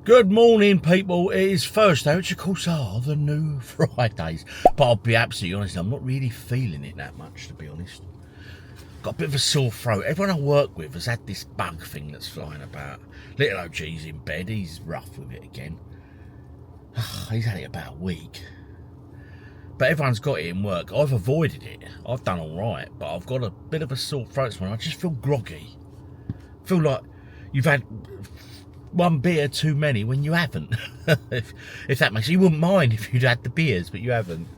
Good morning, people. It is Thursday, which of course are the new Fridays. But I'll be absolutely honest, I'm not really feeling it that much, to be honest. Got a bit of a sore throat. Everyone I work with has had this bug thing that's flying about. Little OG's in bed. He's rough with it again. He's had it about a week. But everyone's got it in work. I've avoided it. I've done all right, but I've got a bit of a sore throat. I just feel groggy. Feel like you've had one beer too many when you haven't. if that makes sense. You wouldn't mind if you'd had the beers, but you haven't.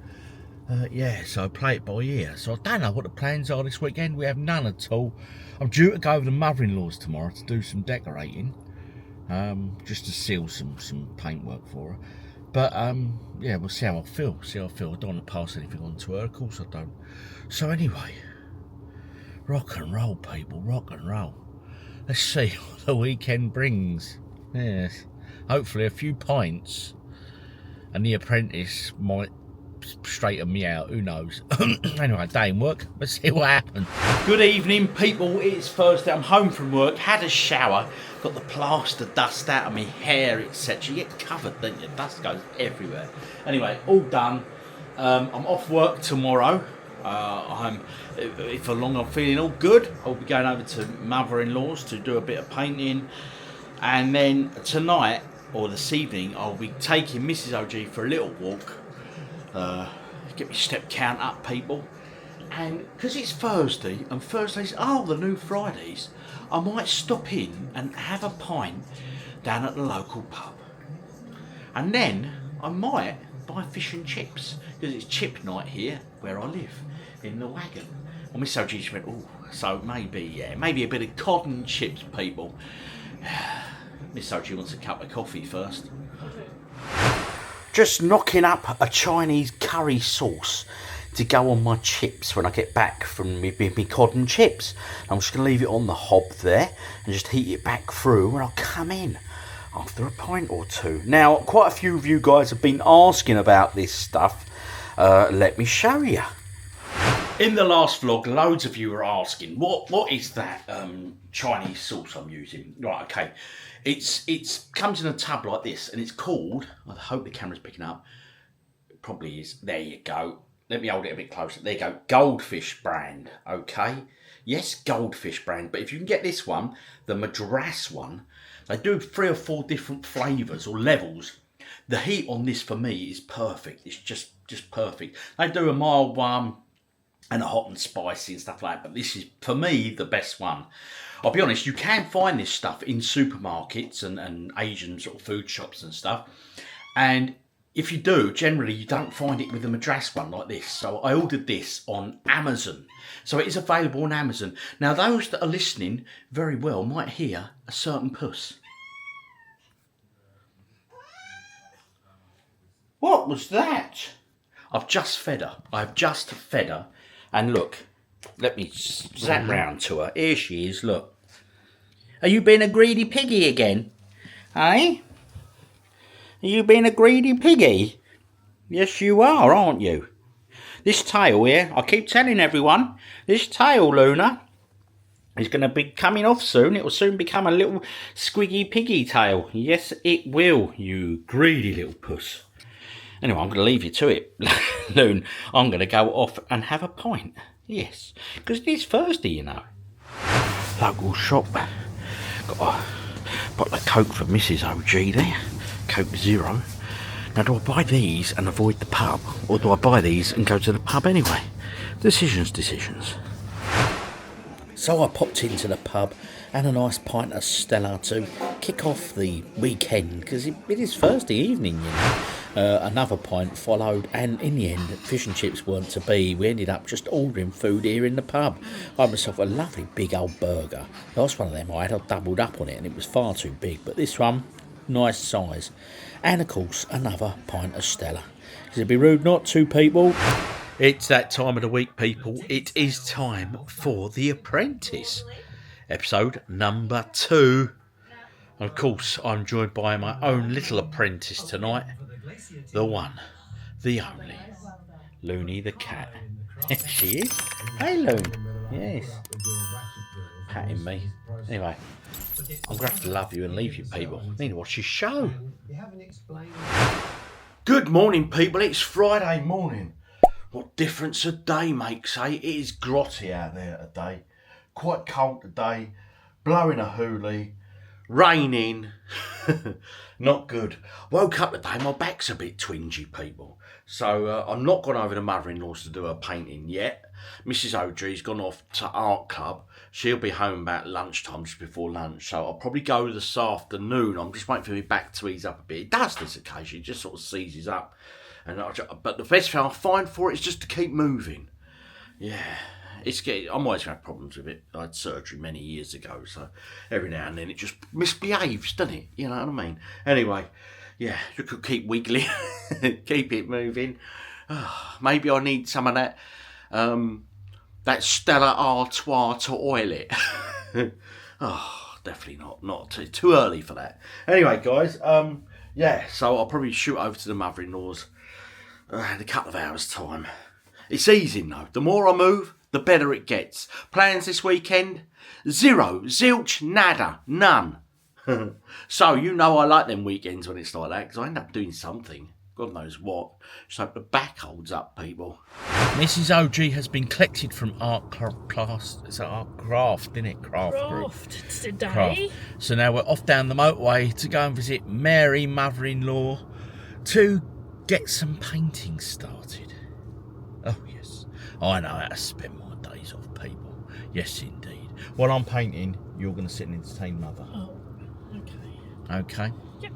Yeah, so I play it by ear. So I don't know what the plans are this weekend. We have none at all. I'm due to go over to mother-in-law's tomorrow to do some decorating. Just to seal some paintwork for her. But yeah, we'll see how I feel. I don't want to pass anything on to her. Of course I don't. So anyway, rock and roll, people, rock and roll. Let's see what the weekend brings. Yes, hopefully a few pints, and The Apprentice might straighten me out. Who knows? Anyway, day in work. Let's see what happens. Good evening, people. It's Thursday. I'm home from work. Had a shower. Got the plaster dust out of my hair, etc. You get covered, don't you? Dust goes everywhere. Anyway, all done. I'm off work tomorrow. For long I'm feeling all good. I'll be going over to mother-in-law's to do a bit of painting, and then tonight or this evening I'll be taking Mrs. OG for a little walk. Get my step count up, people. And because it's Thursday, and Thursdays are the new Fridays, I might stop in and have a pint down at the local pub. And then I might buy fish and chips, because it's chip night here where I live, in the wagon. Well, Miss OG just went, oh, so maybe a bit of cod and chips, people. Miss OG wants a cup of coffee first. Just knocking up a Chinese curry sauce to go on my chips when I get back from me cod and chips. I'm just going to leave it on the hob there and just heat it back through, and I'll come in after a pint or two. Now, quite a few of you guys have been asking about this stuff. Let me show you. In the last vlog, loads of you were asking, what is that Chinese sauce I'm using? Right, okay. It's comes in a tub like this, and it's called, I hope the camera's picking up, it probably is, there you go. Let me hold it a bit closer. There you go, Goldfish brand, okay? Yes, Goldfish brand, but if you can get this one, the Madras one, they do 3 or 4 different flavours or levels. The heat on this for me is perfect. It's just perfect. They do a mild one and a hot and spicy and stuff like that, but this is, for me, the best one. I'll be honest, you can find this stuff in supermarkets and Asian sort of food shops and stuff. And if you do, generally you don't find it with the Madras one like this. So I ordered this on Amazon. So it is available on Amazon. Now those that are listening very well might hear a certain puss. What was that? I've just fed her. And look, let me zap round to her. Here she is, look. Are you being a greedy piggy again? Eh? Are you being a greedy piggy? Yes, you are, aren't you? This tail here, I keep telling everyone, this tail, Luna, is going to be coming off soon. It will soon become a little squiggy piggy tail. Yes, it will, you greedy little puss. Anyway, I'm going to leave you to it, Loon. I'm going to go off and have a pint. Yes, because it is Thursday, you know. Local shop. Got a bottle of Coke for Mrs. OG there. Coke Zero. Now, do I buy these and avoid the pub, or do I buy these and go to the pub anyway? Decisions. So I popped into the pub and a nice pint of Stella to kick off the weekend, because it is Thursday evening, you know. Another pint followed, and in the end, fish and chips weren't to be. We ended up just ordering food here in the pub. I had myself a lovely big old burger. The last one of them I had, I doubled up on it, and it was far too big. But this one, nice size. And of course, another pint of Stella. It'd be rude not to, people. It's that time of the week, people. It is time for The Apprentice. Episode number 2. Of course, I'm joined by my own little apprentice tonight. The one, the only, Loony the cat. She is. Hey, Loon. Yes. Patting me. Anyway, I'm going to have to love you and leave you, people. I need to watch this show. Good morning, people. It's Friday morning. What difference a day makes, eh? It is grotty out there today. Quite cold today. Blowing a hoolie. Raining. Not good. Woke up today, my back's a bit twingy, people. So I'm not gone over to mother-in-law's to do her painting yet. Mrs. OG's gone off to art club. She'll be home about lunchtime, just before lunch. So I'll probably go this afternoon. I'm just waiting for my back to ease up a bit. It does this occasionally, it just sort of seizes up. But the best thing I find for it is just to keep moving. Yeah. I'm always going to have problems with it. I had surgery many years ago, so every now and then it just misbehaves, doesn't it? You know what I mean? Anyway, yeah, you could keep wiggling, keep it moving. Maybe I need some of that Stella Artois to oil it. Definitely not too early for that. Anyway, guys, yeah, so I'll probably shoot over to the mother-in-law's in a couple of hours' time. It's easy though. The more I move, the better it gets. Plans this weekend? Zero. Zilch. Nada. None. So, you know I like them weekends when it's like that, because I end up doing something. God knows what. So the back holds up, people. Mrs. OG has been collected from art class. It's art craft, isn't it? Craft today. Craft. So now we're off down the motorway to go and visit Mary, mother-in-law, to get some painting started. Oh, yes. I know how to spend my days off, people. Yes, indeed. While I'm painting, you're going to sit and entertain Mother. Oh, okay. Okay? Yep.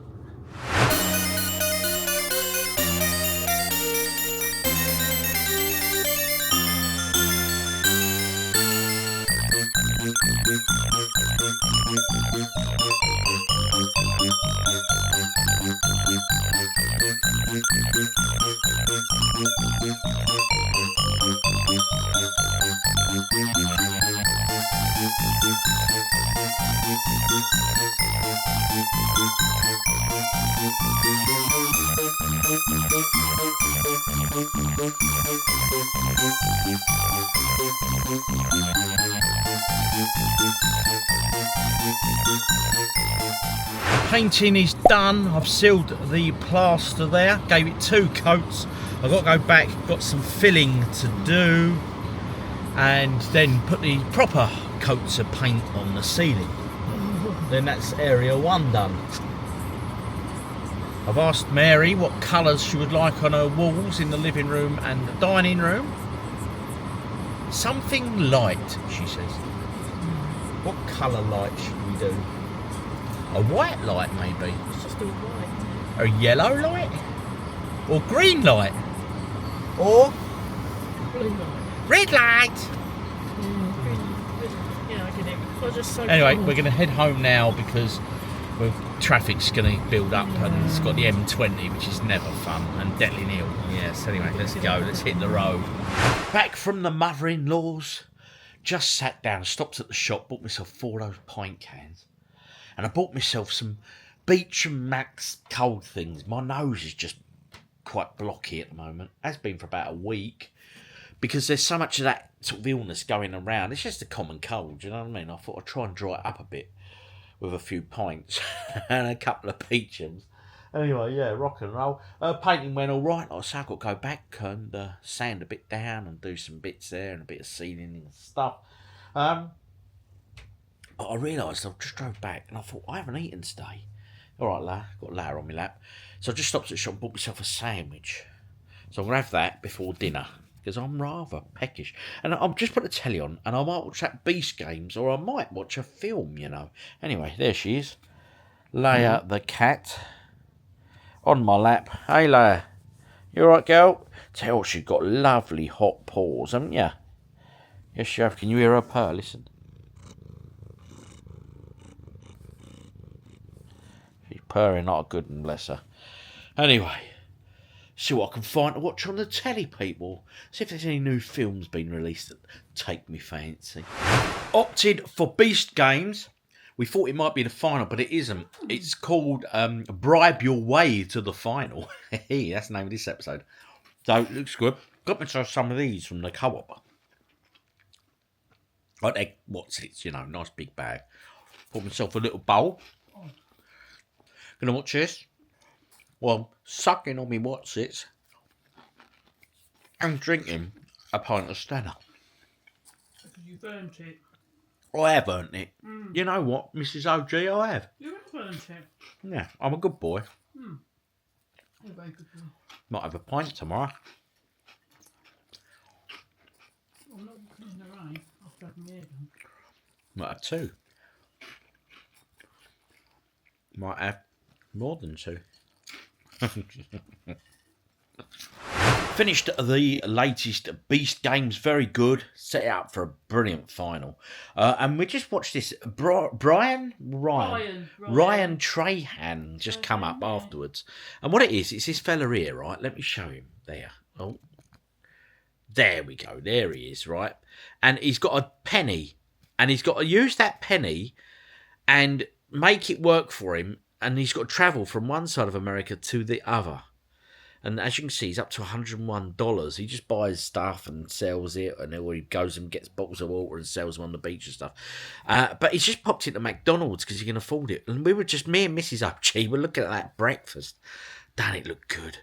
Painting is done. I've sealed the plaster there, gave it 2 coats. I've got to go back, got some filling to do, and then put the proper coats of paint on the ceiling. Then that's area 1 done. I've asked Mary what colours she would like on her walls in the living room and the dining room. Something light, she says. What colour light should we do? A white light, maybe? It's just all white. A yellow light? Or green light? Or Blue light. red light? Yeah, I get it. It's just so Anyway, cold. we're going to head home now because traffic's going to build up and it's got the M20, which is never fun, and Deadly Hill. Yes, anyway, let's go. Let's hit the road. Back from the mother-in-law's. Just sat down, stopped at the shop, bought myself 4 of those pint cans. And I bought myself some Beach and Max cold things. My nose is just quite blocky at the moment. Has been for about a week. Because there's so much of that sort of illness going around. It's just a common cold, you know what I mean? I thought I'd try and dry it up a bit with a few pints and a couple of peachums. Anyway, yeah, rock and roll. Painting went all right. Like I say, I've got to go back and sand a bit down and do some bits there and a bit of ceiling and stuff. But I realised I just drove back and I thought, I haven't eaten today. All right, La, got Lara on my lap. So I just stopped at the shop and bought myself a sandwich. So I'm going to have that before dinner because I'm rather peckish. And I'll just put the telly on and I might watch that Beast Games or I might watch a film, you know. Anyway, there she is. Leia the cat on my lap. Hey, Leia. You all right, girl? Tell her she's got lovely hot paws, haven't you? Yes, you have. Can you hear her purr? Listen. She's purring like a good one, bless her. Anyway, see what I can find to watch on the telly, people. See if there's any new films been released that take me fancy. Opted for Beast Games. We thought it might be the final, but it isn't. It's called Bribe Your Way to the Final. Hey, that's the name of this episode. So it looks good. Got myself some of these from the co-op. Like egg what's it, you know, nice big bag. Got myself a little bowl. Gonna watch this. Well, sucking on me what's it. And drinking a pint of Stella. Because you burnt it. I have earned it. You know what, Mrs. OG, I have. You have burnt it. Yeah, I'm a good boy. You're a very good boy. Might have a pint tomorrow. I'm not in the rain. After having my hair done. Might have two. Might have more than two. Finished the latest Beast games, very good. Set it up for a brilliant final. And we just watched this. Ryan Trahan just come up afterwards. And what it is, it's this fella here, right? Let me show him. There. Oh. There we go. There he is, right? And he's got a penny. And he's got to use that penny and make it work for him. And he's got to travel from one side of America to the other. And as you can see, he's up to $101. He just buys stuff and sells it. And then he goes and gets bottles of water and sells them on the beach and stuff. But he's just popped into McDonald's because he can afford it. And we were just, me and Mrs. OG were looking at that breakfast. Don't it look good?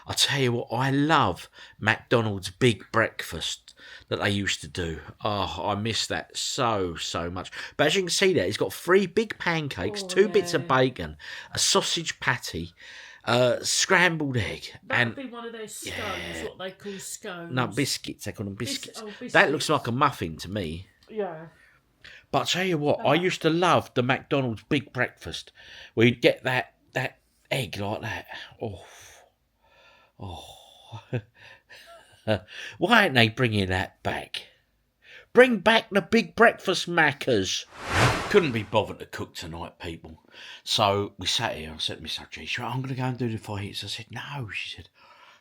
I'll tell you what, I love McDonald's big breakfast that they used to do. Oh, I miss that so much. But as you can see there, he's got 3 big pancakes, 2 bits of bacon, a sausage patty, scrambled egg. That'd be one of those scones, what they call scones. No, biscuits, they call them biscuits. Biscuits. That looks like a muffin to me. Yeah. But I'll tell you what, I used to love the McDonald's big breakfast, where you'd get that egg like that. Oh. Why aren't they bringing that back? Bring back the big breakfast Maccas. Couldn't be bothered to cook tonight, people. So we sat here. I said to Miss OG, I'm going to go and do the fajitas. I said, no. She said,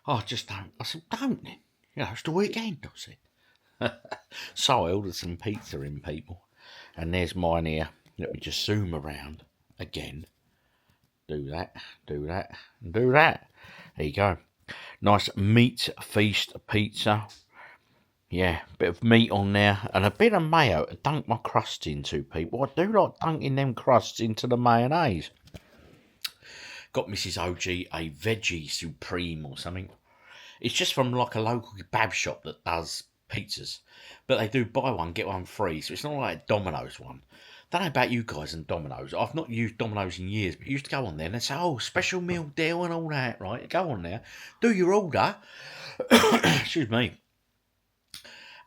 oh, just don't. I said, don't then. You know, it's the weekend, I said. So I ordered some pizza in, people. And there's mine here. Let me just zoom around again. Do that, do that, and do that. There you go. Nice meat feast pizza. Yeah, bit of meat on there and a bit of mayo to dunk my crust into, people. I do like dunking them crusts into the mayonnaise. Got Mrs. OG a veggie supreme or something. It's just from like a local kebab shop that does pizzas. But they do buy one, get one free. So it's not like a Domino's one. Don't know about you guys and Domino's. I've not used Domino's in years, but you used to go on there and they say, oh, special meal deal and all that, right? Go on there, do your order. Excuse me.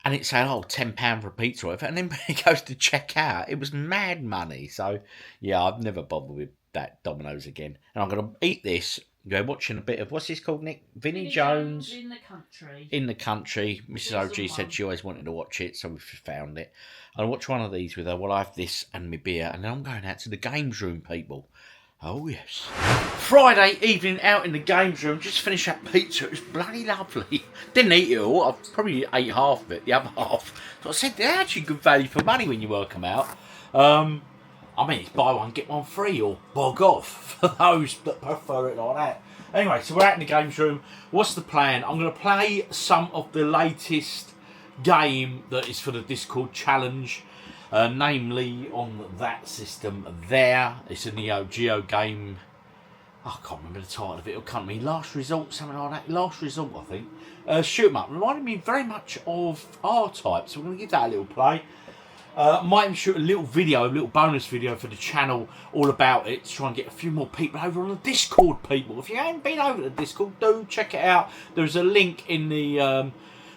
And it said, oh, £10 for a pizza or whatever. And then when it goes to check out, it was mad money. So, yeah, I've never bothered with that Domino's again. And I'm going to eat this. We're watching a bit of, what's this called, Nick? Vinnie Jones. In the country. In the country. Mrs. OG said she always wanted to watch it, so we've found it. I'll watch one of these with her. Well, I have this and my beer. And then I'm going out to the games room, people. Oh, yes. Friday evening out in the games room. Just finished that pizza. It was bloody lovely. Didn't eat it all. I probably ate half of it, the other half. So I said, they're actually good value for money when you work them out. I mean, it's buy one, get one free, or bog off, for those that prefer it like that. Anyway, so we're out in the games room. What's the plan? I'm going to play some of the latest game that is for the Discord challenge. Namely, on that system there. It's a Neo Geo game. I can't remember the title of it. It'll come to me. Last Result, something like that. Last Result, I think. Shoot 'em up. Reminded me very much of R-Type, so we're going to give that a little play. Might even shoot a little video, a little bonus video for the channel all about it to try and get a few more people over on the Discord, people. If you haven't been over to the Discord, do check it out. There's a link in the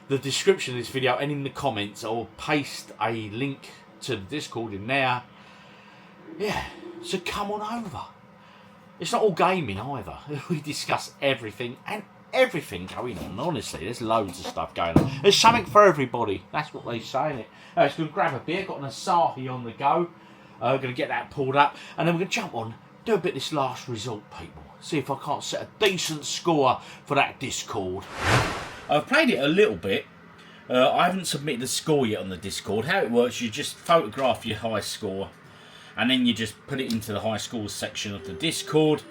description of this video and in the comments. I'll paste a link to the Discord in there. Yeah, so come on over. It's not all gaming either. We discuss everything and everything going on. Honestly, there's loads of stuff going on. There's something for everybody. That's what they say, innit? It's going to grab a beer. Got an Asahi on the go. Going to get that poured up. And then we're going to jump on, do a bit of this Last Result, people. See if I can't set a decent score for that Discord. I've played it a little bit. I haven't submitted the score yet on the Discord. How it works, you just photograph your high score. And then you just put it into the high scores section of the Discord.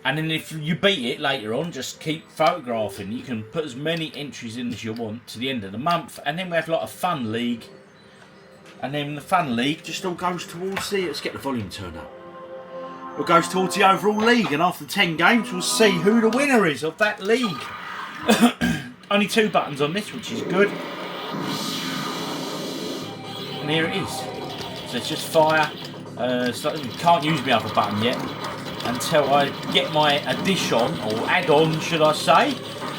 And then if you beat it later on, just keep photographing. You can put as many entries in as you want to the end of the month. And then we have like a fun league. And then the fun league just all goes towards the... Let's get the volume turned up. It goes towards the overall league, and after 10 games we'll see who the winner is of that league. Only 2 buttons on this, which is good. And here it is. So it's just fire. So can't use my other button yet until I get my addition, or add-on should I say,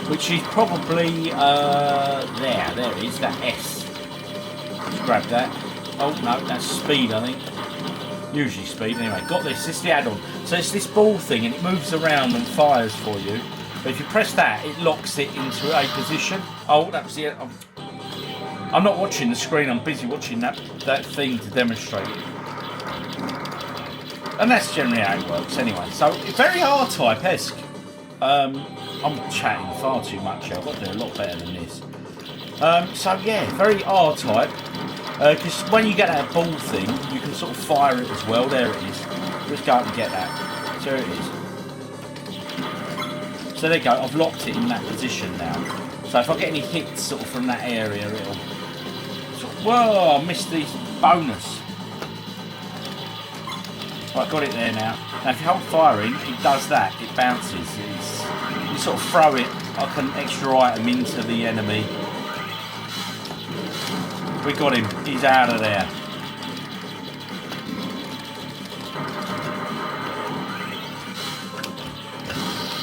which is probably there it is, that S. Just grab that. Oh no, that's speed I think. Usually speed. Anyway, got this is the add-on. So it's this ball thing and it moves around and fires for you. But if you press that, it locks it into a position. Oh, that was it. I'm not watching the screen, I'm busy watching that thing to demonstrate it. And that's generally how it works anyway. So, very R-Type-esque. I'm chatting far too much here, I've got to do a lot better than this. So yeah, very R-Type. Because when you get that ball thing, you can sort of fire it as well. There it is. Let's go up and get that. So there it is. So there you go, I've locked it in that position now. So if I get any hits sort of from that area, it'll... Whoa, I missed the bonus. Right, got it there now. Now if you hold firing, it does that, it bounces. You sort of throw it like an extra item into the enemy. We got him, he's out of there.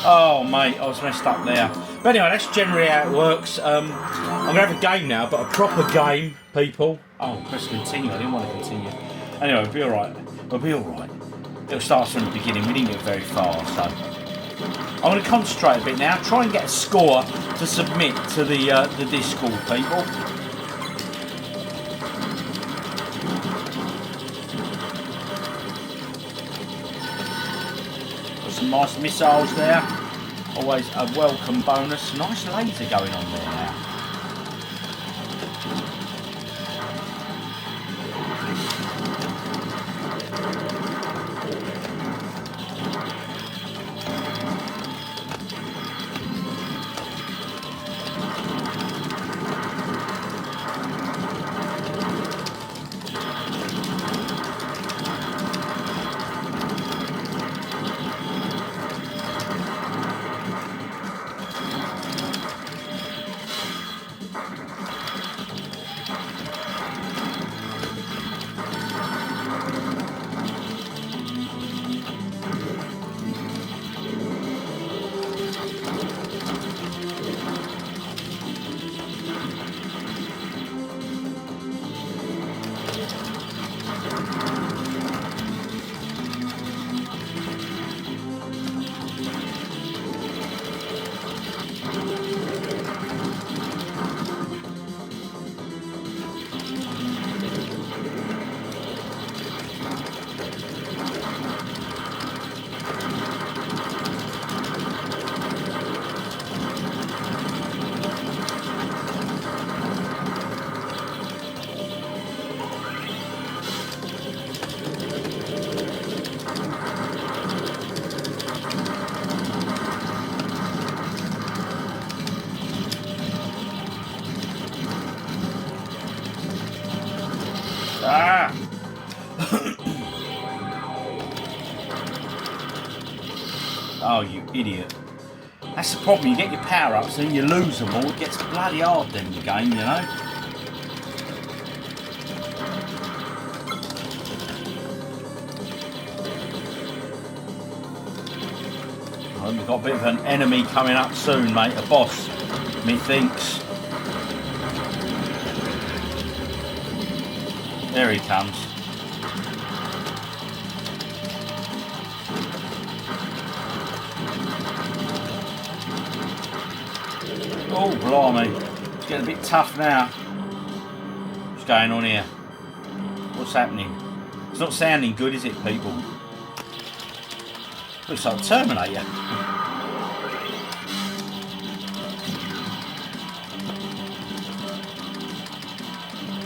Oh mate, I was messed up there. But anyway, that's generally how it works. I'm going to have a game now, but a proper game, people. Oh, press continue, I didn't want to continue. Anyway, we'll be alright. We'll be alright. It'll start from the beginning, we didn't get very far, so... I'm going to concentrate a bit now, try and get a score to submit to the Discord, people. Some nice missiles there, always a welcome bonus. Nice laser going on there now. Ah! Oh, you idiot. That's the problem, you get your power-ups and you lose them all. It gets bloody hard then in the game, you know? Well, we've got a bit of an enemy coming up soon, mate. A boss, methinks. There he comes. Oh, blimey. It's getting a bit tough now. What's going on here? What's happening? It's not sounding good, is it, people? Looks like a Terminator.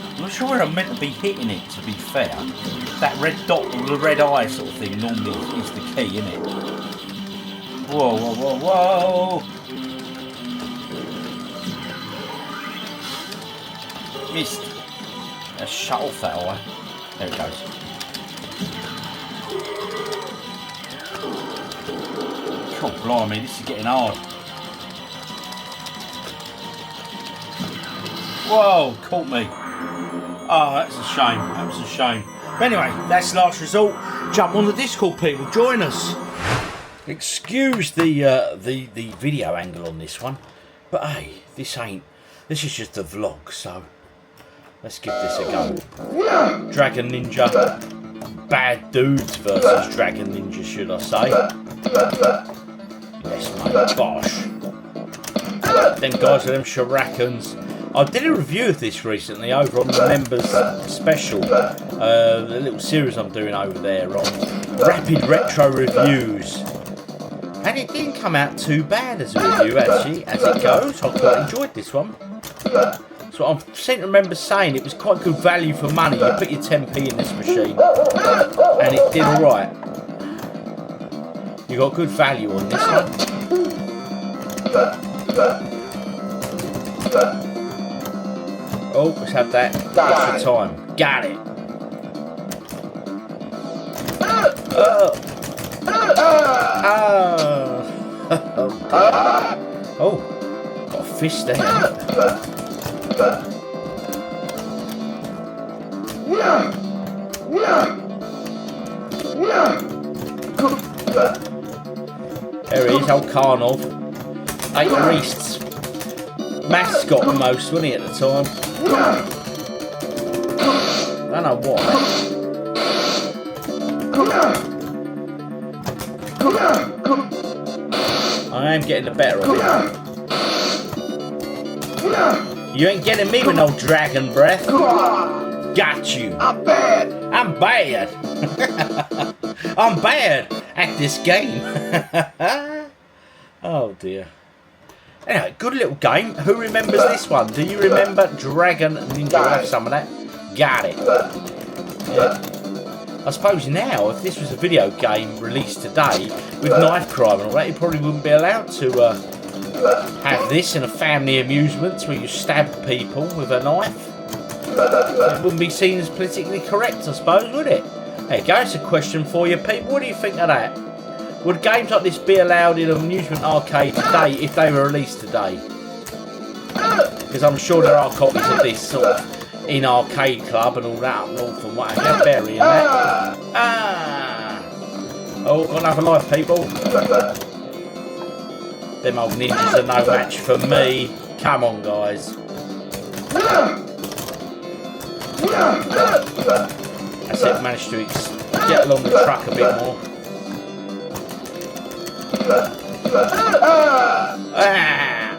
I'm not sure where I'm meant to be hitting it, to be fair. That red dot, or the red eye sort of thing, normally is the key, isn't it? Whoa, whoa, whoa, whoa! Missed. Let's shut off that eye. There it goes. God blimey, this is getting hard. Whoa, caught me. Oh, that's a shame. That was a shame. But anyway, that's last resort. Jump on the Discord, people. Join us. Excuse the video angle on this one, but hey, this is just a vlog, so let's give this a go. Dragon Ninja, bad dudes versus Dragon Ninja, should I say? Yes, mate, bosh. Them guys with them Shirakans. I did a review of this recently over on the members special, the little series I'm doing over there on Rapid Retro Reviews. And it didn't come out too bad as a review, actually, as it goes. I quite enjoyed this one. So I seem to remember saying it was quite good value for money. You put your 10p in this machine, and it did alright. You got good value on this one. Oh, let's have that extra time. Got it. Oh, got a fish there. There he is, old Karnov. 8 Reests. Mascot almost, wasn't he, at the time? I don't know why. I am getting the better of it. You ain't getting me with no dragon breath. Got you. I'm bad. I'm bad. I'm bad at this game. Oh dear. Anyway, good little game. Who remembers this one? Do you remember Dragon Ninja? Have some of that. Got it. Yeah. I suppose now, if this was a video game released today with knife crime and all that, you probably wouldn't be allowed to have this in a family amusements where you stab people with a knife. It wouldn't be seen as politically correct, I suppose, would it? There you go, it's a question for you people. What do you think of that? Would games like this be allowed in an amusement arcade today if they were released today? Because I'm sure there are copies of this sort of in Arcade Club and all that up north and whatever. Burying that. Oh, got another life, people. Them old ninjas are no match for me. Come on, guys. That's it, managed to get along the truck a bit more.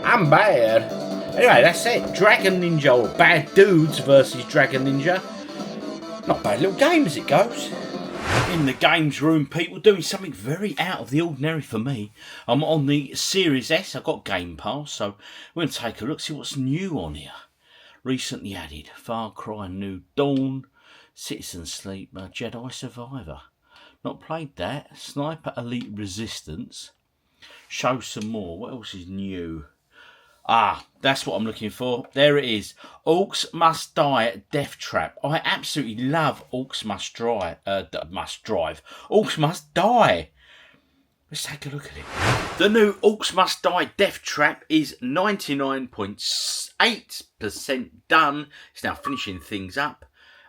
I'm bad. Anyway, that's it. Dragon Ninja, or Bad Dudes versus Dragon Ninja. Not a bad little game as it goes. In the games room, people, doing something very out of the ordinary for me. I'm on the Series S. I've got Game Pass, so we're going to take a look, see what's new on here. Recently added Far Cry New Dawn, Citizen Sleeper, Jedi Survivor. Not played that. Sniper Elite Resistance. Show some more. What else is new? Ah, that's what I'm looking for. There it is. Orcs Must Die Death Trap. I absolutely love Orcs Must Drive. Orcs Must Die. Let's take a look at it. The new Orcs Must Die Death Trap is 99.8% done. It's now finishing things up.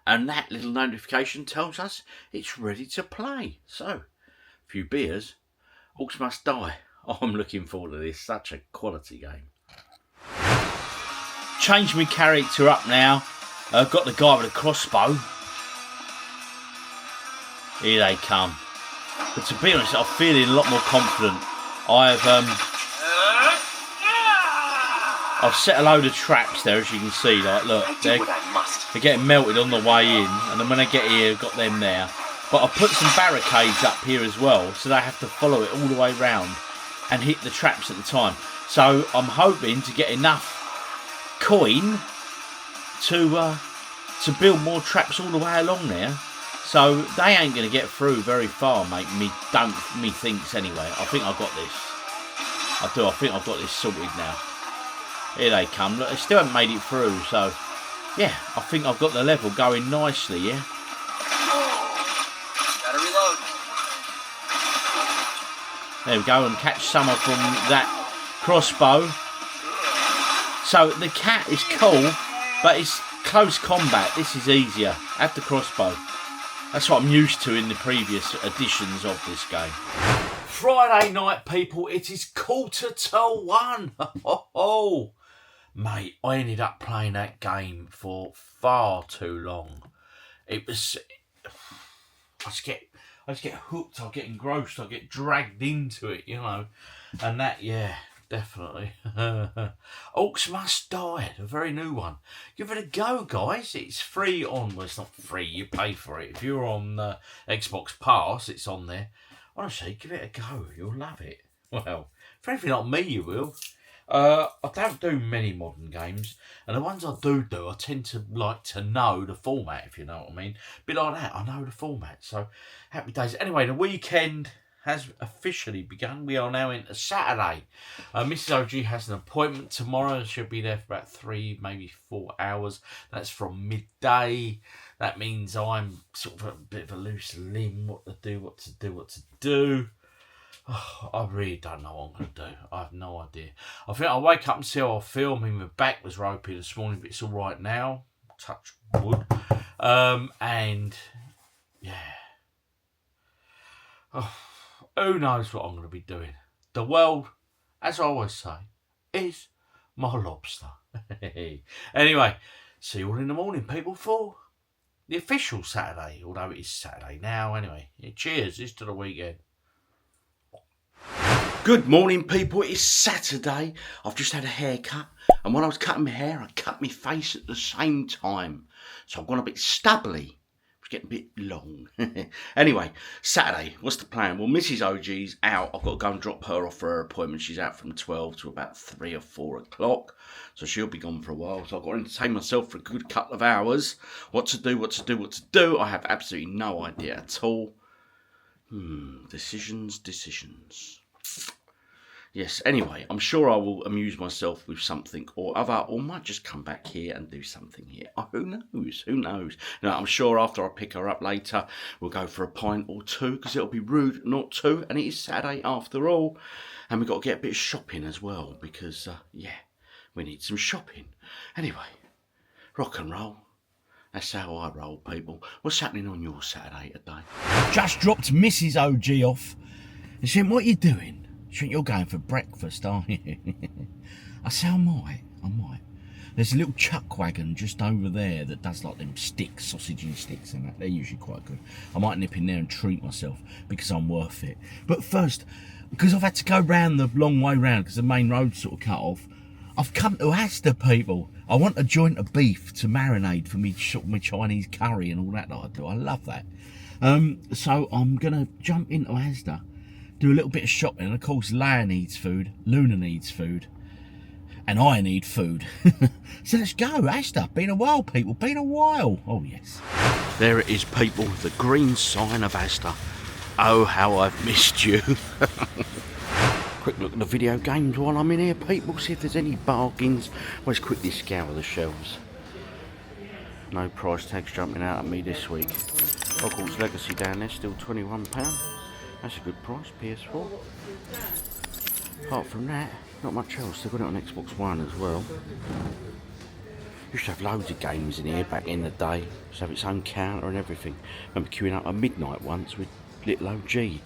And that little notification tells us it's ready to play. So, a few beers. Orcs Must Die. Oh, I'm looking forward to this. Such a quality game. Changed my character up now. Got the guy with a crossbow. Here they come. But to be honest, I'm feeling a lot more confident. I've set a load of traps there, as you can see. Like, look, they're getting melted on the way in, and then when I get here, I've got them there. But I put some barricades up here as well, so they have to follow it all the way round and hit the traps at the time. So I'm hoping to get enough coin to build more traps all the way along there. So they ain't going to get through very far, mate. Me thinks anyway. I think I've got this. I do. I think I've got this sorted now. Here they come. Look, they still haven't made it through, so yeah, I think I've got the level going nicely, yeah. Gotta reload. There we go, and catch someone from that crossbow. So the cat is cool, but it's close combat. This is easier. Add the crossbow. That's what I'm used to in the previous editions of this game. Friday night, people. It is 1:45. Oh, mate, I ended up playing that game for far too long. It was... I just get hooked, I get engrossed, I get dragged into it, you know. And that, yeah, definitely. Orcs Must Die, a very new one. Give it a go, guys. It's free on, well, it's not free, you pay for it. If you're on Xbox Pass, it's on there. Honestly, give it a go, you'll love it. Well, for anything like me, you will. I don't do many modern games, and the ones I do, I tend to like to know the format, if you know what I mean. A bit like that, I know the format, so happy days. Anyway, the weekend has officially begun. We are now into Saturday. Mrs. OG has an appointment tomorrow. She'll be there for about 3, maybe 4 hours. That's from midday. That means I'm sort of a bit of a loose limb, what to do. Oh, I really don't know what I'm going to do. I have no idea. I think I'll wake up and see how I feel. I mean, my back was ropey this morning, but it's all right now. Touch wood. And, yeah. Oh, who knows what I'm going to be doing. The world, as I always say, is my lobster. Anyway, see you all in the morning, people, for the official Saturday. Although it is Saturday now, anyway. Yeah, cheers. It's to the weekend. Good morning, people. It's Saturday. I've just had a haircut, and when I was cutting my hair, I cut my face at the same time. So I've gone a bit stubbly. It's getting a bit long. Anyway, Saturday, what's the plan? Well, Mrs. OG's out. I've got to go and drop her off for her appointment. She's out from 12 to about 3 or 4 o'clock. So she'll be gone for a while. So I've got to entertain myself for a good couple of hours. What to do. I have absolutely no idea at all. Decisions. Yes, anyway, I'm sure I will amuse myself with something or other, or might just come back here and do something here. Oh, who knows? No, I'm sure after I pick her up later, we'll go for a pint or two, because it'll be rude not to, and it is Saturday after all. And we've got to get a bit of shopping as well, because, yeah, we need some shopping. Anyway, rock and roll. That's how I roll, people. What's happening on your Saturday today? Just dropped Mrs. OG off. And she went, what are you doing? She went, you're going for breakfast, aren't you? I said, I might. There's a little chuck wagon just over there that does like them sticks, sausage and sticks and that. They're usually quite good. I might nip in there and treat myself because I'm worth it. But first, because I've had to go round the long way round because the main road's sort of cut off, I've come to Asda, people. I want a joint of beef to marinade for me Chinese curry and all that I do. I love that. So I'm going to jump into Asda, do a little bit of shopping, and of course Leia needs food, Luna needs food, and I need food. So let's go, Asda. Been a while, people, been a while. Oh yes. There it is, people, the green sign of Asda. Oh, how I've missed you. Quick look at the video games while I'm in here, people, see if there's any bargains. Let's quickly scour the shelves. No price tags jumping out at me this week. Hogwarts Legacy down there, still £21. That's a good price, PS4. Apart from that, not much else. They've got it on Xbox One as well. Used to have loads of games in here back in the day. Used to have its own counter and everything. I remember queuing up at midnight once with little OG to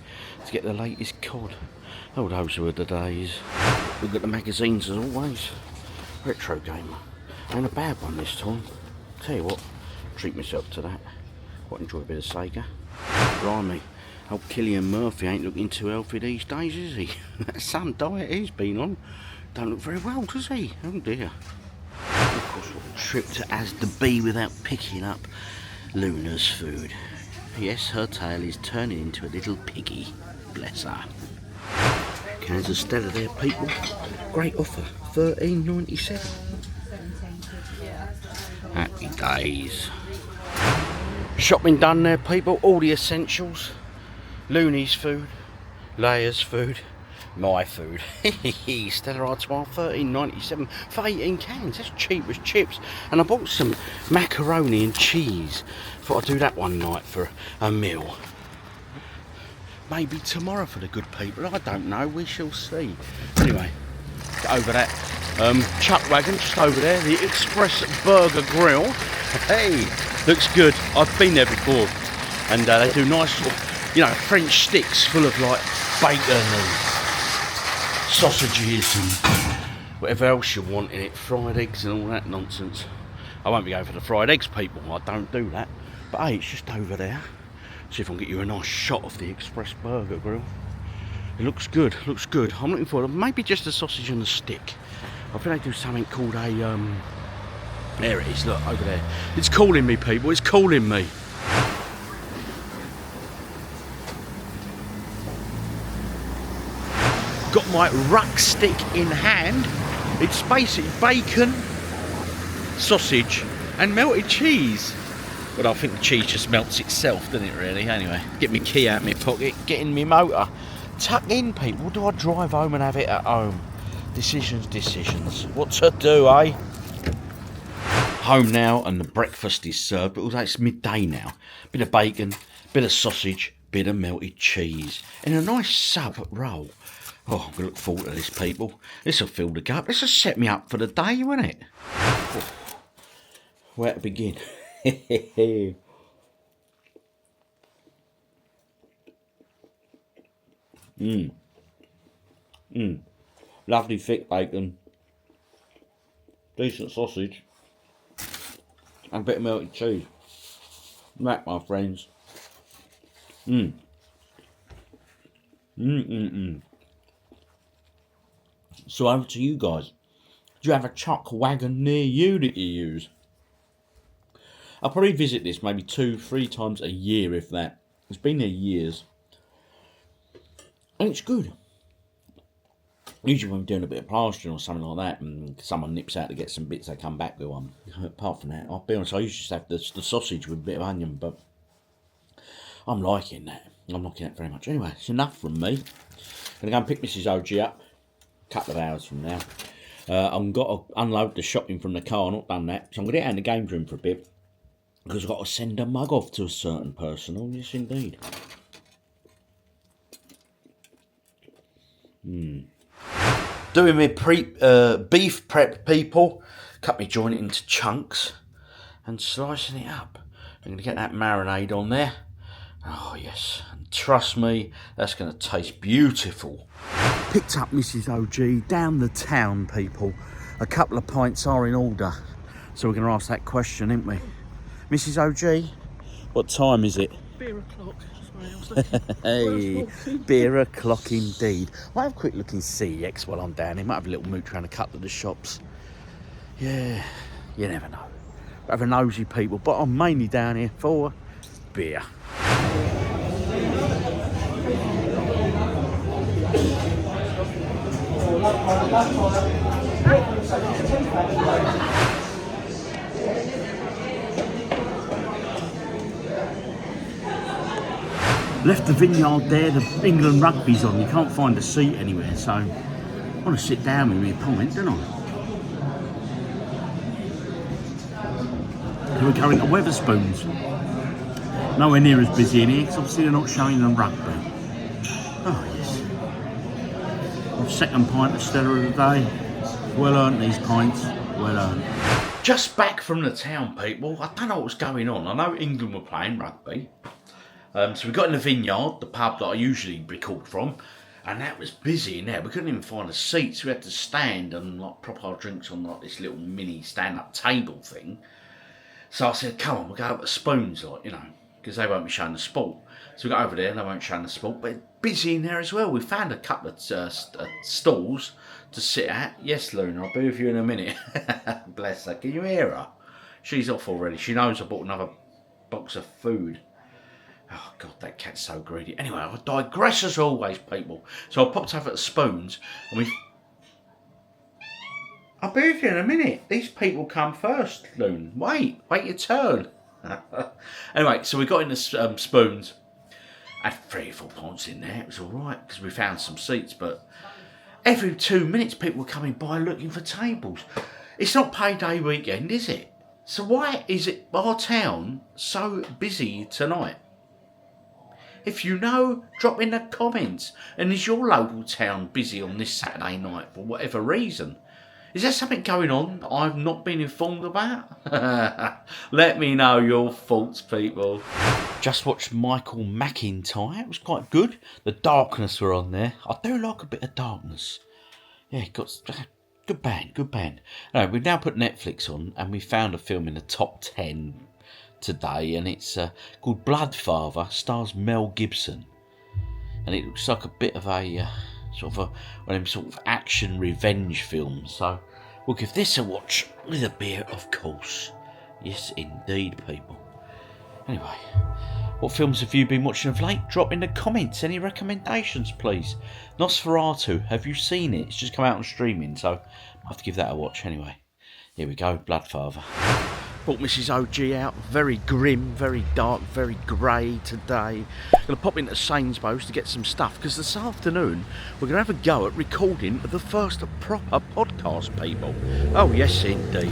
get the latest COD. Oh, those were the days. We've got the magazines as always. Retro Gamer. Ain't a bad one this time. Tell you what, treat myself to that. Quite enjoy a bit of Sega. Blimey. Old Killian Murphy ain't looking too healthy these days, is he? That's some diet he's been on. Don't look very well, does he? Oh dear. Of course, what a trip to Asda be without picking up Luna's food. Yes, her tail is turning into a little piggy. Bless her. Cans of Stella there, people. Great offer, $13.97. Happy days. Shopping done there, people. All the essentials. Looney's food, Leia's food, My food. Stella Artois, 13.97 for 18 cans. That's cheap as chips. And I bought some macaroni and cheese. Thought I'd do that one night for a meal. Maybe tomorrow for the good people. I don't know. We shall see. Anyway, get over that chuck wagon just over there. The Express Burger Grill. Hey, looks good. I've been there before. And they do nice sort of, you know, French sticks full of like bacon and sausages and whatever else you want in it. Fried eggs and all that nonsense. I won't be going for the fried eggs, people. I don't do that. But hey, it's just over there. See if I can get you a nice shot of the Express Burger Grill. It looks good, looks good. I'm looking for maybe just a sausage and a stick. I think they do something called a, there it is, look, over there. It's calling me, people, it's calling me. Got my ruck stick in hand. It's basically bacon, sausage and melted cheese. But I think the cheese just melts itself, doesn't it, really? Anyway, get my key out of my pocket, get in my motor. Tuck in, people. Do I drive home and have it at home? Decisions, decisions. What to do, eh? Home now, and the breakfast is served. But although it's midday now, bit of bacon, bit of sausage, bit of melted cheese, and a nice sub roll. Oh, I'm going to look forward to this, people. This will fill the cup. This will set me up for the day, won't it? Oh, where to begin? Lovely thick bacon, decent sausage, and a bit of melted cheese. That, my friends. So over to you guys. Do you have a chuck wagon near you that you use? I'll probably visit this maybe 2-3 times a year, if that. It's been there years. And it's good. Usually when we're doing a bit of plastering or something like that, and someone nips out to get some bits, they come back with one. Apart from that, I'll be honest, I usually just have the sausage with a bit of onion, but I'm liking that. I'm liking that very much. Anyway, it's enough from me. I'm going to go and pick Mrs. OG up a couple of hours from now. I've got to unload the shopping from the car. I've not done that. So I'm going to get out in the games room for a bit, because I've got to send a mug off to a certain person. Oh, yes, indeed. Doing my beef prep, people. Cut my joint into chunks and slicing it up. I'm going to get that marinade on there. Oh, yes. And trust me, that's going to taste beautiful. Picked up Mrs. OG down the town, people. A couple of pints are in order. So we're going to ask that question, ain't we? Mrs. OG, what time is it? Beer o'clock. Hey, beer o'clock indeed. Might have a quick look in CEX while I'm down here. Might have a little mooch around a couple of the shops. Yeah, you never know. Have a nosy, people, but I'm mainly down here for beer. Left the vineyard there, the England rugby's on. You can't find a seat anywhere, so I want to sit down with me a pint, don't I? So we're going to Wetherspoons. Nowhere near as busy in here, because obviously they're not showing them rugby. Oh yes. Second pint of Stella of the day. Well earned, these pints, well earned. Just back from the town, people. I don't know what was going on. I know England were playing rugby. So we got in the vineyard, the pub that I usually record from, and that was busy in there. We couldn't even find a seat, so we had to stand and like prop our drinks on like this little mini stand-up table thing. So I said, come on, we'll go over to Spoons, like, you know, because they won't be showing the sport. So we got over there, and they won't show the sport, but it's busy in there as well. We found a couple of stalls to sit at. Yes, Luna, I'll be with you in a minute. Bless her. Can you hear her? She's off already. She knows I bought another box of food. Oh, God, that cat's so greedy. Anyway, I digress as always, people. So I popped over at Spoons, and we... I'll be with you in a minute. These people come first, Loon. Wait your turn. Anyway, so we got into Spoons. I had 3 or 4 pints in there. It was all right, because we found some seats, but Every 2 minutes people were coming by looking for tables. It's not payday weekend, is it? So why is it our town so busy tonight? If you know, drop in the comments. And is your local town busy on this Saturday night for whatever reason? Is there something going on I've not been informed about? Let me know your thoughts, people. Just watched Michael McIntyre. It was quite good. The Darkness were on there. I do like a bit of Darkness. Yeah, got good band, good band. Anyway, we've now put Netflix on and we found a film in the top 10 today, and it's called Bloodfather, stars Mel Gibson, and it looks like a bit of a one of them sort of action revenge films. So we'll give this a watch with a beer, of course. Yes, indeed, people. Anyway, what films have you been watching of late? Drop in the comments. Any recommendations, please? Nosferatu, have you seen it? It's just come out on streaming, so I'll have to give that a watch anyway. Here we go, Bloodfather. Brought Mrs. OG out, very grim, very dark, very grey today. Gonna pop into Sainsbury's to get some stuff, because this afternoon we're gonna have a go at recording the first proper podcast, people. Oh yes, indeed.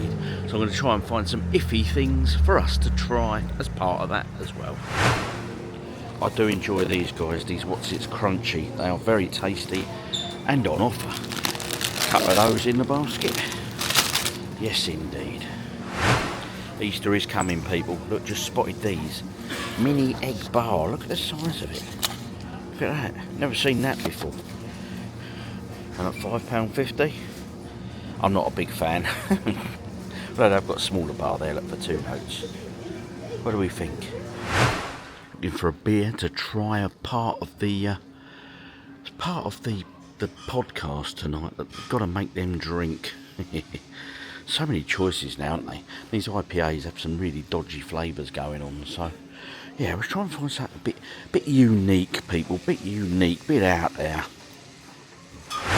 So I'm gonna try and find some iffy things for us to try as part of that as well. I do enjoy these guys, these What's It's Crunchy. They are very tasty and on offer. A couple of those in the basket. Yes, indeed. Easter is coming, people. Look, just spotted these. Mini egg bar. Look at the size of it. Look at that. Never seen that before. And at £5.50. I'm not a big fan. But I've got a smaller bar there, look, for 2 notes. What do we think? Looking for a beer to try a part of the podcast tonight. I've got to make them drink. So many choices now, aren't they? These IPAs have some really dodgy flavours going on. So, yeah, we're trying to find something a bit unique, people. Bit unique, bit out there.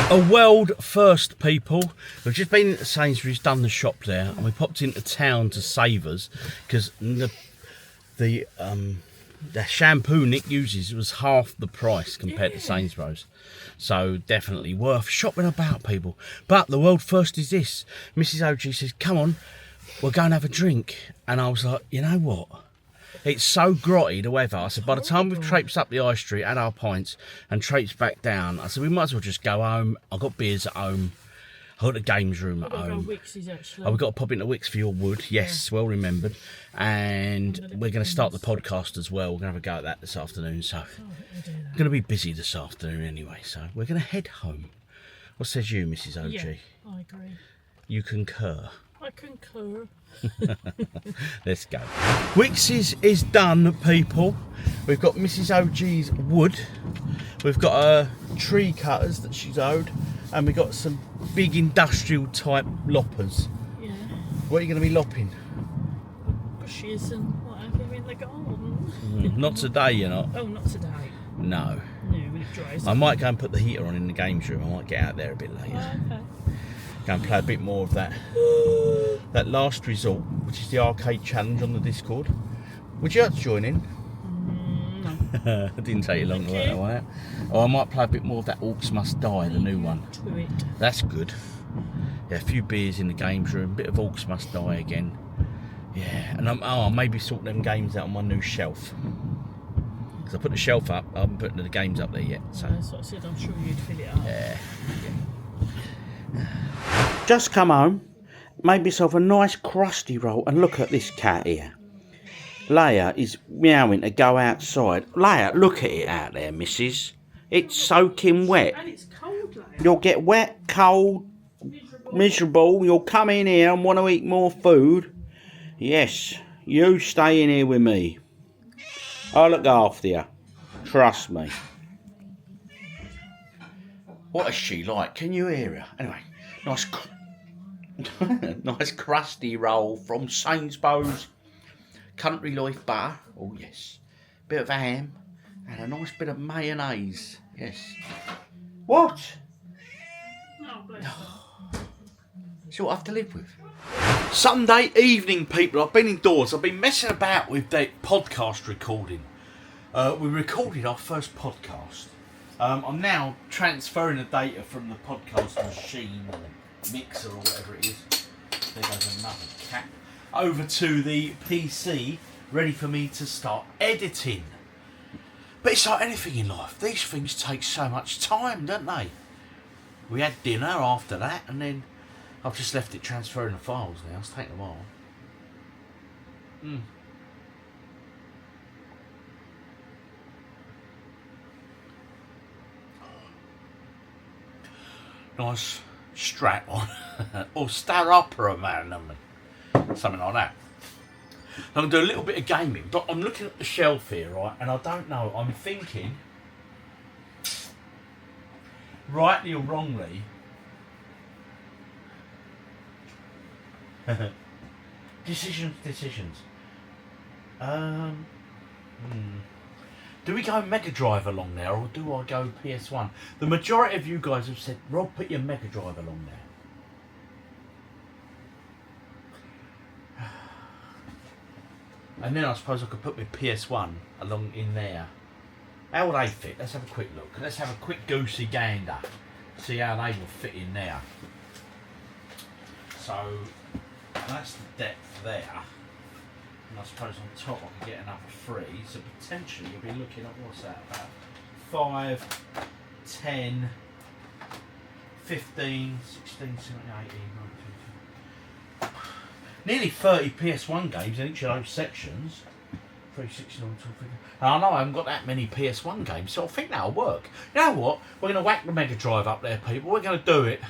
A world first, people. We've just been at Sainsbury's, done the shop there, and we popped into town to Savers because the shampoo Nick uses was half the price compared to Sainsbury's. So definitely worth shopping about, people. But the world first is this. Mrs. OG says, come on, we'll go and have a drink. And I was like, you know what? It's so grotty, the weather. I said, by the time we've traipsed up the high street, had our pints, and traipsed back down, I said, we might as well just go home. I've got beers at home. I've got the games room at home. Oh, we've got to pop into Wickes for your wood. Yes, yeah. Well remembered. And we're going to start the podcast as well. We're going to have a go at that this afternoon. So we're going to be busy this afternoon anyway. So we're going to head home. What says you, Mrs. OG? Yeah, I agree. You concur? I concur. Let's go. Wickes is done, people. We've got Mrs. OG's wood. We've got tree cutters that she's owed. And we've got some big industrial type loppers. Yeah. What are you going to be lopping? Bushes and whatever in the garden. Not today, you're not. Oh, not today. No. No, when it dries. I might go and put the heater on in the games room. I might get out there a bit later. Oh, okay. Go and play a bit more of that. That last resort, which is the arcade challenge on the Discord. Would you like to join in? No. It didn't take you long to work that one out. Or I might play a bit more of that Orcs Must Die, the new one. To it. That's good. Yeah, a few beers in the games room, bit of Orcs Must Die again. Yeah, and I'll maybe sort them games out on my new shelf. Because I put the shelf up, I haven't put the games up there yet. So that's what I said, I'm sure you'd fill it up. Yeah. Just come home, made myself a nice crusty roll, and look at this cat here. Leia is meowing to go outside. Leia, look at it out there, missus. It's soaking wet. And it's cold, Leia. You'll get wet, cold, miserable. You'll come in here and want to eat more food. Yes, you stay in here with me. I'll look after you. Trust me. What is she like? Can you hear her? Anyway, nice, nice crusty roll from Sainsbury's Country Life Bar. Oh yes, bit of ham and a nice bit of mayonnaise. Yes. What? Oh, bless her. It's what I have to live with. Sunday evening, people. I've been indoors. I've been messing about with the podcast recording. We recorded our first podcast. I'm now transferring the data from the podcast machine or mixer or whatever it is. There goes another cap. Over to the PC, ready for me to start editing. But it's like anything in life. These things take so much time, don't they? We had dinner after that, and then I've just left it transferring the files now. It's taking a while. Nice strap on. Or Star Opera Man, something like that. I'm going to do a little bit of gaming, but I'm looking at the shelf here, right, and I don't know, I'm thinking, rightly or wrongly, decisions. Do we go Mega Drive along there, or do I go PS1? The majority of you guys have said, Rob, put your Mega Drive along there. And then I suppose I could put my PS1 along in there. How will they fit? Let's have a quick look. Let's have a quick goosey gander. See how they will fit in there. So, that's the depth there. And I suppose on top I could get another 3. So potentially you'll be looking at, what's that, about 5, 10, 15, 16, 17, 18, 19, 20. Nearly 30 PS1 games in each of those sections. 3, 6, 9, 12, 15. And I know I haven't got that many PS1 games, so I think that'll work. You know what? We're going to whack the Mega Drive up there, people. We're going to do it.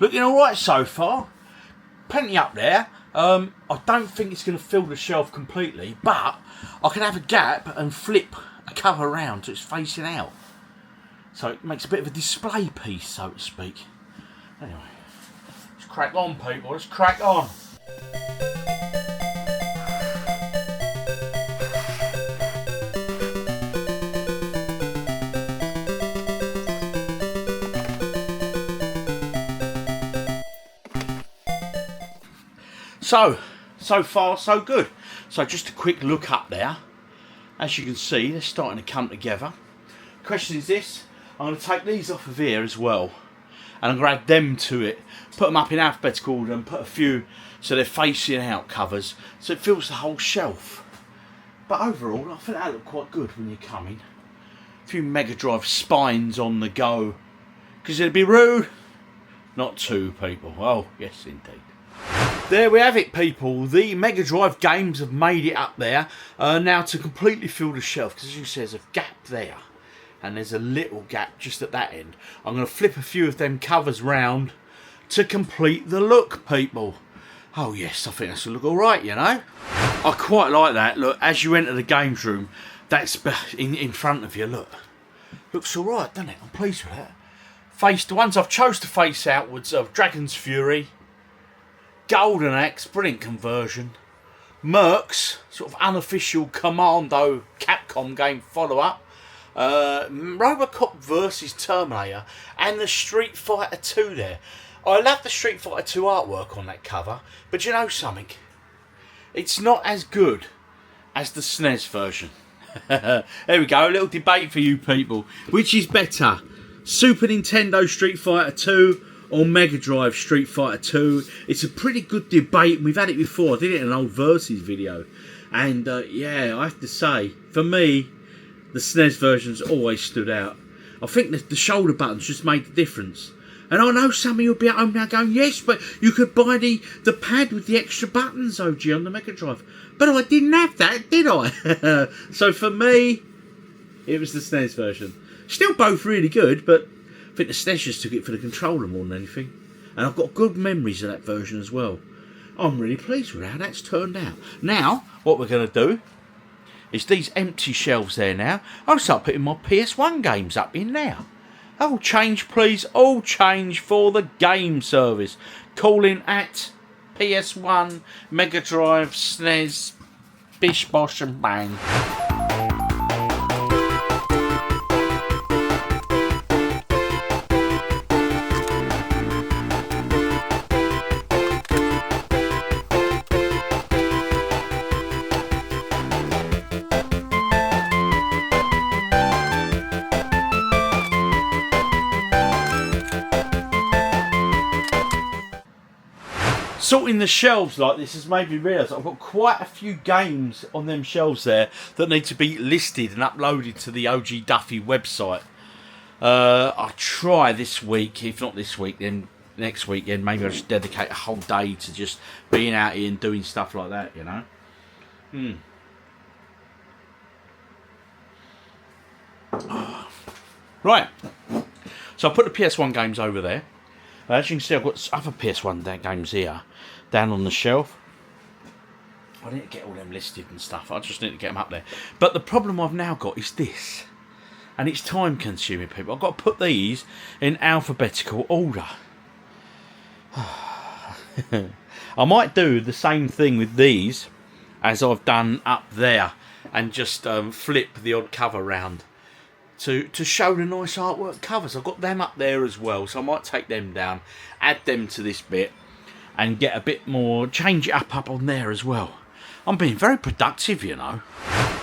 Looking alright so far. Plenty up there. I don't think it's going to fill the shelf completely, but I can have a gap and flip a cover around so it's facing out. So it makes a bit of a display piece, so to speak. Anyway, let's crack on, people. Let's crack on. So far so good. So just a quick look up there. As you can see, they're starting to come together. Question is this: I'm going to take these off of here as well, and I'm going to add them to it. Put them up in alphabetical order and put a few so they're facing out covers, so it fills the whole shelf. But overall, I think that look quite good when you come in. A few Mega Drive spines on the go, because it'd be rude not to, people. Oh yes, indeed. There we have it, people. The Mega Drive games have made it up there. Now to completely fill the shelf, because as you see, there's a gap there. And there's a little gap just at that end. I'm going to flip a few of them covers round to complete the look, people. Oh yes, I think that's going to look alright, you know. I quite like that. Look, as you enter the games room, that's in front of you, look. Looks alright, doesn't it? I'm pleased with that. The ones I've chose to face outwards of Dragon's Fury, Golden Axe, brilliant conversion. Mercs, sort of unofficial Commando Capcom game follow-up. Robocop vs Terminator, and the Street Fighter 2 there. I love the Street Fighter 2 artwork on that cover, but you know something? It's not as good as the SNES version. There we go, a little debate for you people. Which is better, Super Nintendo Street Fighter 2 or Mega Drive Street Fighter 2? It's a pretty good debate, and we've had it before. I did it in an old Versus video, and yeah, I have to say, for me, the SNES version's always stood out. I think the shoulder buttons just made the difference. And I know some of you will be at home now going, yes, but you could buy the pad with the extra buttons, OG, on the Mega Drive. But I didn't have that, did I? So for me, it was the SNES version. Still both really good, but I think the SNES just took it for the controller more than anything. And I've got good memories of that version as well. I'm really pleased with how that's turned out. Now, what we're going to do is these empty shelves there now, I'll start putting my PS1 games up in there. All change, please. All change for the game service. Calling at PS1, Mega Drive, SNES, bish, bosh and bang. Sorting the shelves like this has made me realise I've got quite a few games on them shelves there that need to be listed and uploaded to the OGDuffy website. I'll try this week. If not this week, then next weekend. Maybe I'll just dedicate a whole day to just being out here and doing stuff like that, you know. Right. So I put the PS1 games over there. As you can see, I've got other PS1 games here down on the shelf. I need to get all them listed and stuff. I just need to get them up there. But the problem I've now got is this. And it's time consuming, people. I've got to put these in alphabetical order. I might do the same thing with these as I've done up there. And just flip the odd cover round. To show the nice artwork covers. I've got them up there as well, so I might take them down, add them to this bit, and get a bit more, change it up on there as well. I'm being very productive, you know.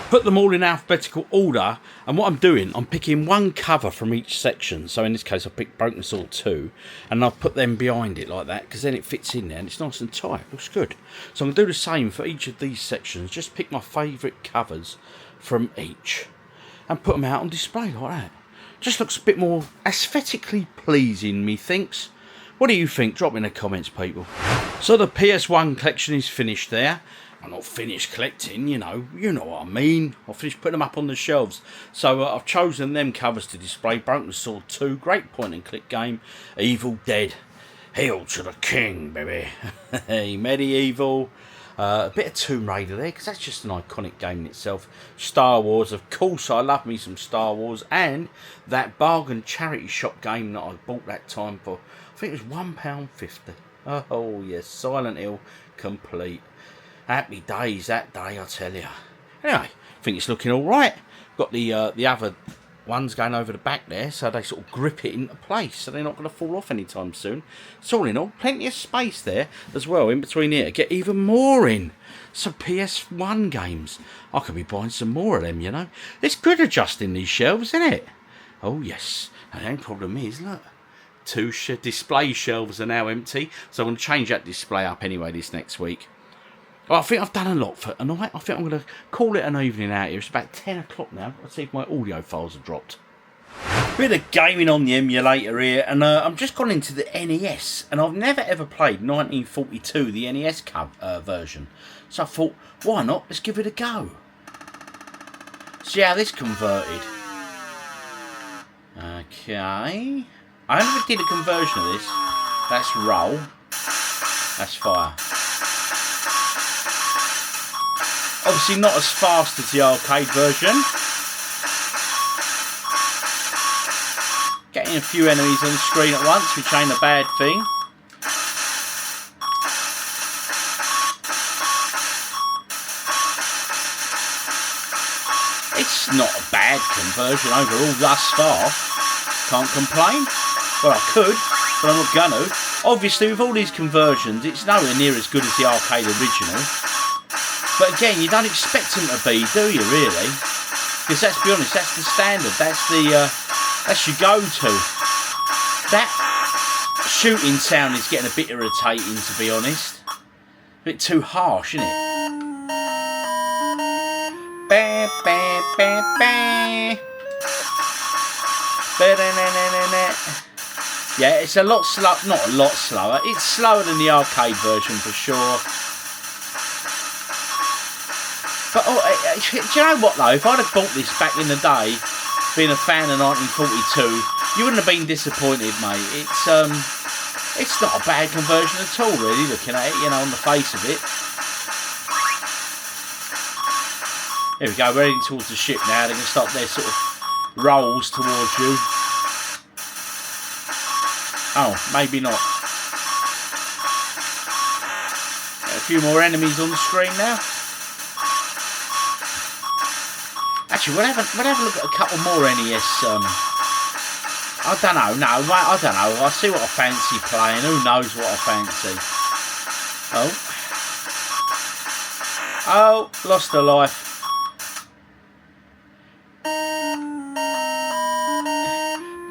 Put them all in alphabetical order, and what I'm doing, I'm picking one cover from each section. So in this case, I've picked Broken Sword 2, and I've put them behind it like that, because then it fits in there, and it's nice and tight. Looks good. So I'm going to do the same for each of these sections. Just pick my favourite covers from each. And put them out on display like that. Just looks a bit more aesthetically pleasing, methinks. What do you think? Drop in the comments, people. So the PS1 collection is finished there. I'm not finished collecting, you know what I mean. I've finished putting them up on the shelves. So I've chosen them covers to display. Broken Sword 2, great point and click game. Evil Dead, Hail to the King, baby. Medieval. A bit of Tomb Raider there, because that's just an iconic game in itself. Star Wars, of course, I love me some Star Wars. And that bargain charity shop game that I bought that time for, I think it was £1.50. Oh, yes, Silent Hill complete. Happy days that day, I tell you. Anyway, I think it's looking all right. Got the other ones going over the back there, so they sort of grip it into place, so they're not going to fall off anytime soon. So all in all, plenty of space there as well in between here to get even more in. Some PS1 games. I could be buying some more of them, you know. It's good adjusting these shelves, isn't it? Oh yes. And the only problem is, look, two display shelves are now empty, so I'm going to change that display up anyway this next week. Well, I think I've done a lot for tonight. I think I'm going to call it an evening out here. It's about 10 o'clock now. Let's see if my audio files have dropped. Bit of gaming on the emulator here, and I'm just gone into the NES, and I've never ever played 1942, the NES version. So I thought, why not? Let's give it a go. See how this converted. Okay. I only did a conversion of this. That's roll. That's fire. Obviously not as fast as the arcade version. Getting a few enemies on the screen at once, which ain't a bad thing. It's not a bad conversion overall thus far. Can't complain. Well, I could, but I'm not gonna. Obviously, with all these conversions, it's nowhere near as good as the arcade original. But again, you don't expect them to be, do you, really? Because let's be honest, that's the standard. That's your go-to. That shooting sound is getting a bit irritating, to be honest. A bit too harsh, isn't it? Ba, ba, ba, ba. Ba, da, na, na, na, na. Yeah, it's a lot slow. Not a lot slower. It's slower than the arcade version for sure. But do you know what though? If I'd have bought this back in the day, being a fan of 1942, you wouldn't have been disappointed, mate. It's not a bad conversion at all, really. Looking at it, you know, on the face of it. Here we go. We're heading towards the ship now. They can start their sort of rolls towards you. Oh, maybe not. Got a few more enemies on the screen now. Actually, we'll have a look at a couple more NES. I don't know. No, I don't know. I'll see what I fancy playing. Who knows what I fancy? Oh, lost a life.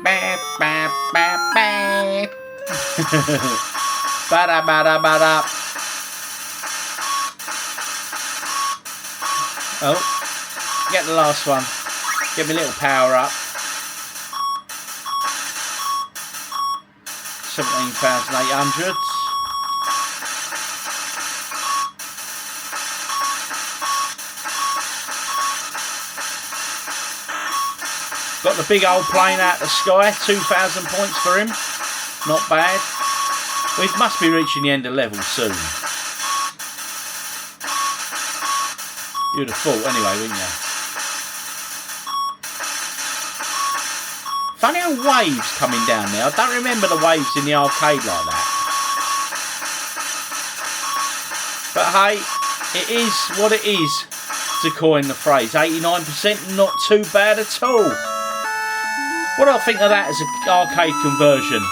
Ba ba ba ba. Ba da ba da ba da. Oh, get the last one. Give me a little power up. 17,800. Got the big old plane out of the sky. 2,000 points for him. Not bad. We must be reaching the end of level soon. You'd have thought anyway, wouldn't you? Funny how waves coming down there. I don't remember the waves in the arcade like that. But hey, it is what it is, to coin the phrase. 89%, not too bad at all. What do I think of that as an arcade conversion?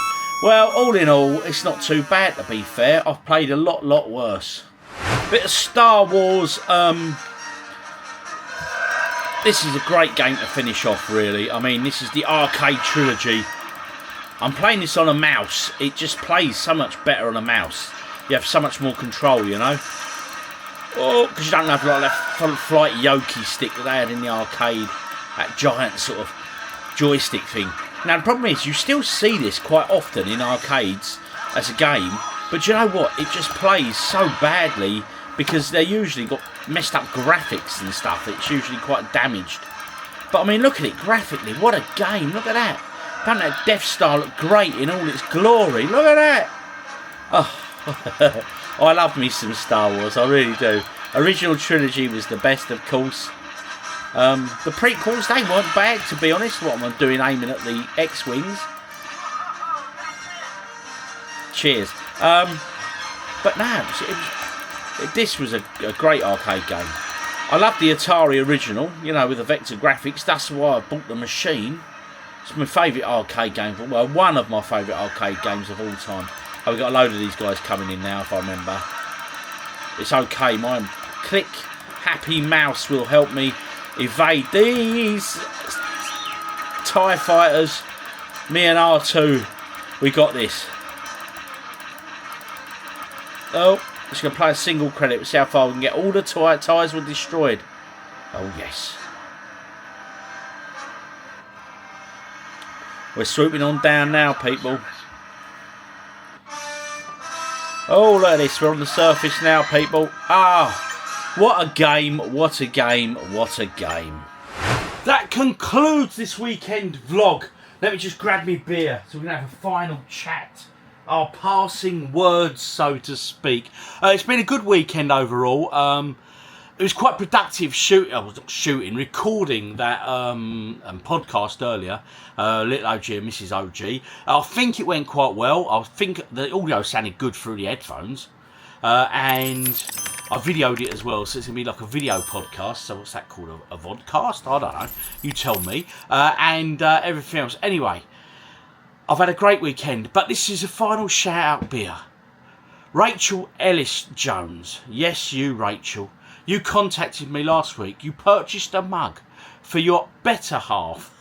Well, all in all, it's not too bad, to be fair. I've played a lot worse. Bit of Star Wars. This is a great game to finish off, really. I mean, this is the arcade trilogy. I'm playing this on a mouse. It just plays so much better on a mouse. You have so much more control, you know. Oh, because you don't have like that flight Yoki stick that they had in the arcade. That giant sort of joystick thing. Now, the problem is, you still see this quite often in arcades as a game. But you know what? It just plays so badly because they're usually got messed up graphics and stuff. It's usually quite damaged. But I mean, look at it graphically. What a game. Look at that. Don't that Death Star look great in all its glory? Look at that. Oh, I love me some Star Wars. I really do. Original trilogy was the best, of course. The prequels, they weren't bad, to be honest. What am I doing aiming at the X-Wings? Cheers. But no, this was a great arcade game. I love the Atari original, you know, with the vector graphics. That's why I bought the machine. It's my favourite arcade game. Well, one of my favourite arcade games of all time. Oh, we've got a load of these guys coming in now, if I remember. It's okay. My click happy mouse will help me evade these TIE fighters. Me and R2, we got this. Oh, just going to play a single credit. We'll see how far we can get. All the tyres were destroyed. Oh, yes. We're swooping on down now, people. Oh, look at this. We're on the surface now, people. Ah, what a game. What a game. What a game. That concludes this weekend vlog. Let me just grab me beer so we can have a final chat. Our passing words, so to speak. It's been a good weekend overall. It was quite productive recording that podcast earlier, Little OG and Mrs. OG. I think it went quite well. I think the audio sounded good through the headphones. And I videoed it as well, so it's going to be like a video podcast. So what's that called? A vodcast? I don't know. You tell me. And everything else. Anyway, I've had a great weekend, but this is a final shout-out beer. Rachel Ellis-Jones. Yes, you, Rachel. You contacted me last week. You purchased a mug for your better half.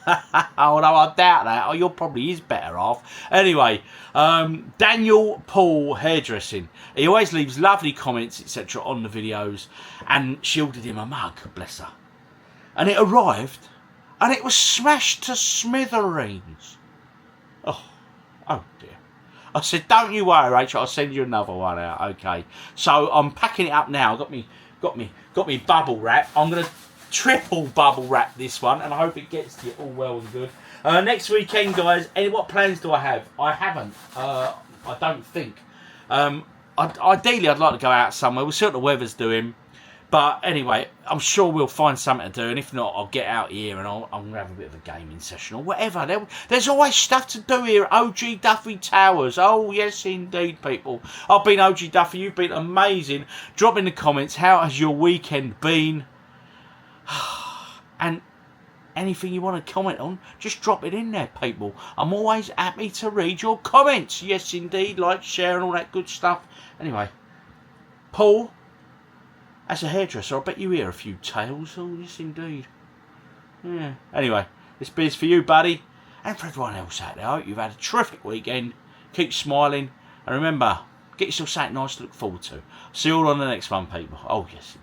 Although I doubt that. Oh, you're probably his better half. Anyway, Daniel Paul Hairdressing. He always leaves lovely comments, etc. on the videos. And she ordered him a mug, bless her. And it arrived, and it was smashed to smithereens. Oh dear. I said, don't you worry, Rachel. I'll send you another one out. Okay. So I'm packing it up now. Got me bubble wrap. I'm gonna triple bubble wrap this one, and I hope it gets to you all well and good. Next weekend, guys. What plans do I have? I haven't. I don't think. Ideally, I'd like to go out somewhere. We'll see what the weather's doing. But anyway, I'm sure we'll find something to do, and if not, I'll get out here and I'm going to have a bit of a gaming session or whatever. There's always stuff to do here at OGDuffy Towers. Oh, yes, indeed, people. I've been OGDuffy. You've been amazing. Drop in the comments, how has your weekend been? And anything you want to comment on, just drop it in there, people. I'm always happy to read your comments. Yes, indeed. Like, share, and all that good stuff. Anyway, Paul, as a hairdresser, I bet you hear a few tales. Oh, yes, indeed. Yeah. Anyway, this beer's for you, buddy. And for everyone else out there. I hope you've had a terrific weekend. Keep smiling. And remember, get yourself something nice to look forward to. See you all on the next one, people. Oh, yes.